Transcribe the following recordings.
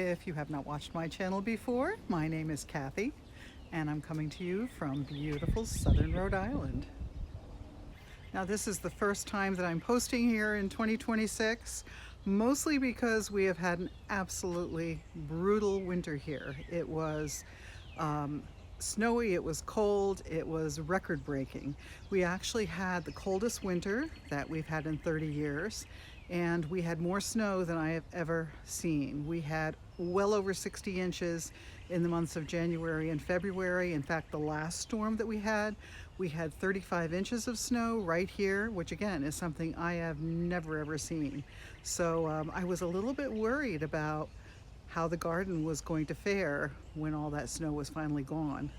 If you have not watched my channel before, my name is Kathy, and I'm coming to you from beautiful southern Rhode Island. Now, this is the first time that I'm posting here in 2026, mostly because we have had an absolutely brutal winter here. It was snowy, it was cold, it was record-breaking. We actually had the coldest winter that we've had in 30 years, and we had more snow than I have ever seen. We had well over 60 inches in the months of January and February. In fact, the last storm that we had 35 inches of snow right here, which again is something I have never ever seen. So I was a little bit worried about how the garden was going to fare when all that snow was finally gone.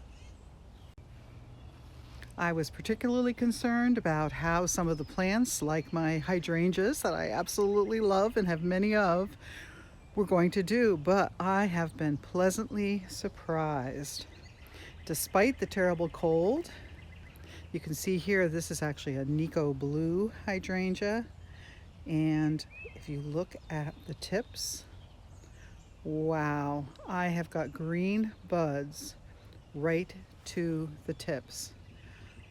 I was particularly concerned about how some of the plants, like my hydrangeas that I absolutely love and have many of, were going to do, but I have been pleasantly surprised. Despite the terrible cold, you can see here this is actually a Nico blue hydrangea, and if you look at the tips, wow, I have got green buds right to the tips.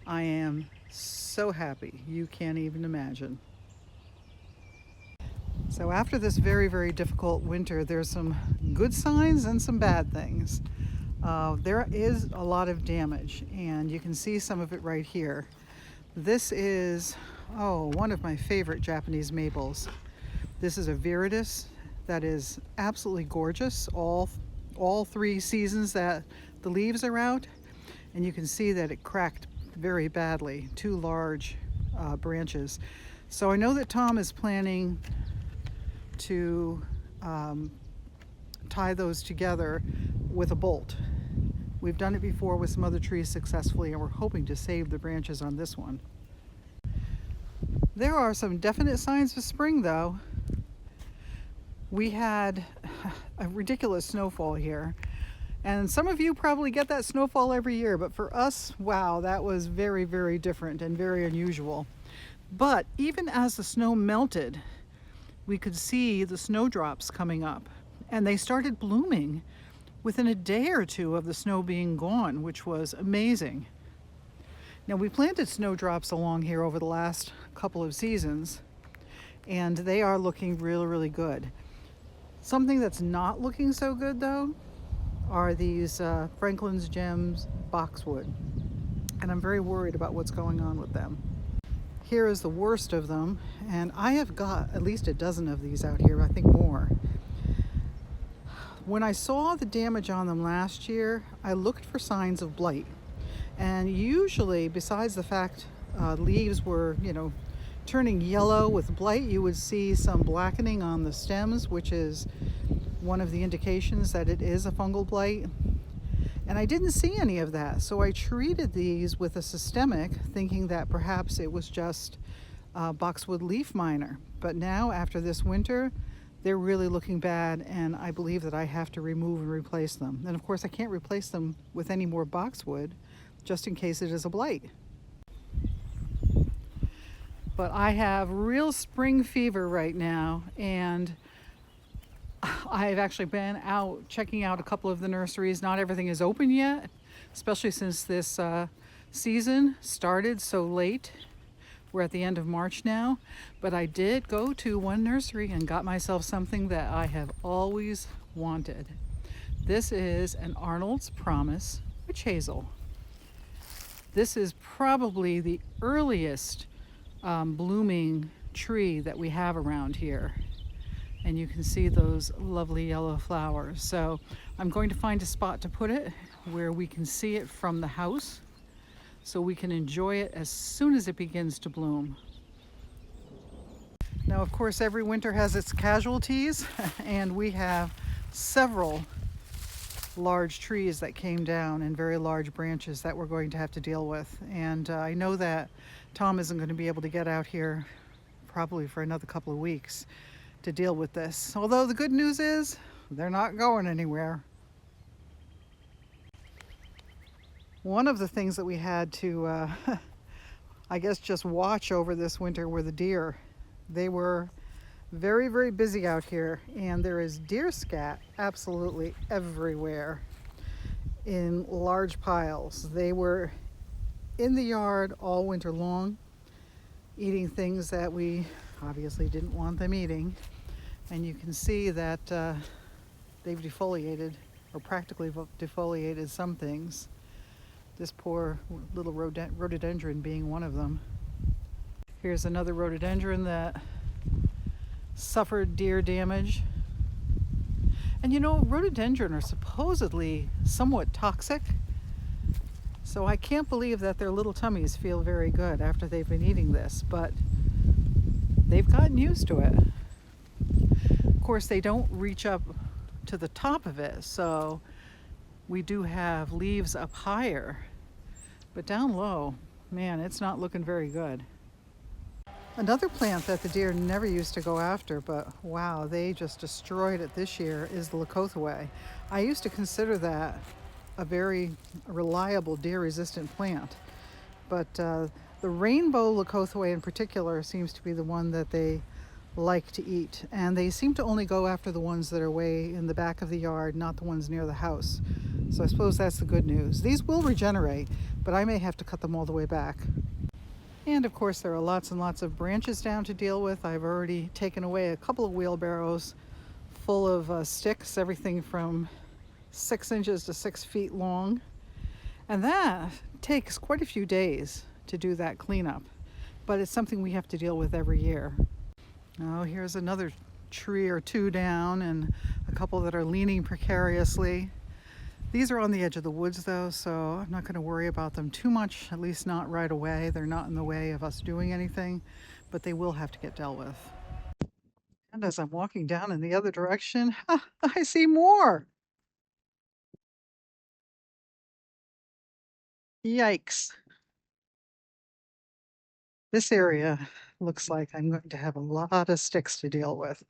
I am so happy, you can't even imagine. So after this very, very difficult winter, there's some good signs and some bad things. There is a lot of damage, and you can see some of it right here. This is, one of my favorite Japanese maples. This is a viridis that is absolutely gorgeous all 3 seasons that the leaves are out, and you can see that it cracked very badly, 2 large branches. So I know that Tom is planning to tie those together with a bolt. We've done it before with some other trees successfully, and we're hoping to save the branches on this one. There are some definite signs of spring though. We had a ridiculous snowfall here, and some of you probably get that snowfall every year, but for us, wow, that was very, very different and very unusual. But even as the snow melted, we could see the snowdrops coming up, and they started blooming within a day or two of the snow being gone, which was amazing. Now, we planted snowdrops along here over the last couple of seasons, and they are looking really, really good. Something that's not looking so good though are these Franklin's Gems boxwood, and I'm very worried about what's going on with them. Here is the worst of them, and I have got at least a dozen of these out here, I think more. When I saw the damage on them last year, I looked for signs of blight, and usually, besides the fact leaves were, turning yellow with blight, you would see some blackening on the stems, which is one of the indications that it is a fungal blight. And I didn't see any of that, so I treated these with a systemic, thinking that perhaps it was just boxwood leaf miner. But now, after this winter, they're really looking bad, and I believe that I have to remove and replace them. And of course, I can't replace them with any more boxwood, just in case it is a blight. But I have real spring fever right now, and I've actually been out checking out a couple of the nurseries. Not everything is open yet, especially since this season started so late. We're at the end of March now, but I did go to one nursery and got myself something that I have always wanted. This is an Arnold's Promise witch hazel. This is probably the earliest blooming tree that we have around here. And you can see those lovely yellow flowers. So I'm going to find a spot to put it where we can see it from the house, so we can enjoy it as soon as it begins to bloom. Now, of course, every winter has its casualties, and we have several large trees that came down and very large branches that we're going to have to deal with. And I know that Tom isn't going to be able to get out here probably for another couple of weeks to deal with this. Although the good news is they're not going anywhere. One of the things that we had to, I guess, just watch over this winter were the deer. They were Very, very busy out here, and there is deer scat absolutely everywhere in large piles. They were in the yard all winter long, eating things that we obviously didn't want them eating. And you can see that they've defoliated, or practically defoliated, some things. This poor little rhododendron being one of them. Here's another rhododendron that suffered deer damage. And you know, rhododendron are supposedly somewhat toxic, so I can't believe that their little tummies feel very good after they've been eating this, but they've gotten used to it. Of course, they don't reach up to the top of it, so we do have leaves up higher, but down low, man, it's not looking very good. Another plant that the deer never used to go after, but wow, they just destroyed it this year, is the Leucothaway. I used to consider that a very reliable deer-resistant plant, but the rainbow Leucothaway in particular seems to be the one that they like to eat, and they seem to only go after the ones that are way in the back of the yard, not the ones near the house. So I suppose that's the good news. These will regenerate, but I may have to cut them all the way back. And of course there are lots and lots of branches down to deal with. I've already taken away a couple of wheelbarrows full of sticks, everything from 6 inches to 6 feet long. And that takes quite a few days to do that cleanup, but it's something we have to deal with every year. Oh, here's another tree or two down, and a couple that are leaning precariously. These are on the edge of the woods though, so I'm not going to worry about them too much, at least not right away. They're not in the way of us doing anything, but they will have to get dealt with. And as I'm walking down in the other direction, I see more. Yikes. This area looks like I'm going to have a lot of sticks to deal with.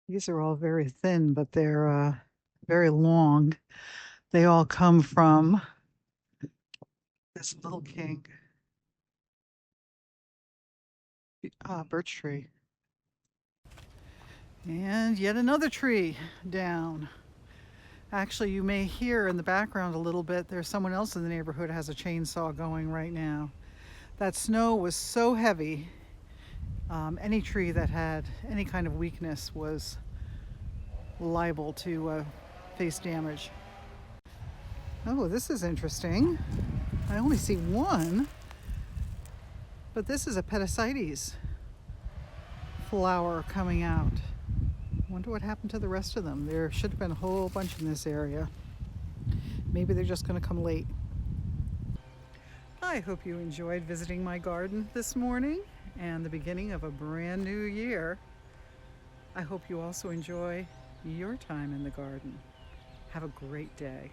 These are all very thin, but they're very long. They all come from this little king birch tree. And yet another tree down. Actually, you may hear in the background a little bit, there's someone else in the neighborhood has a chainsaw going right now. That snow was so heavy, any tree that had any kind of weakness was liable to face damage. Oh, this is interesting. I only see one, but this is a pedicites flower coming out. I wonder what happened to the rest of them. There should have been a whole bunch in this area. Maybe they're just going to come late. I hope you enjoyed visiting my garden this morning and the beginning of a brand new year. I hope you also enjoy your time in the garden. Have a great day.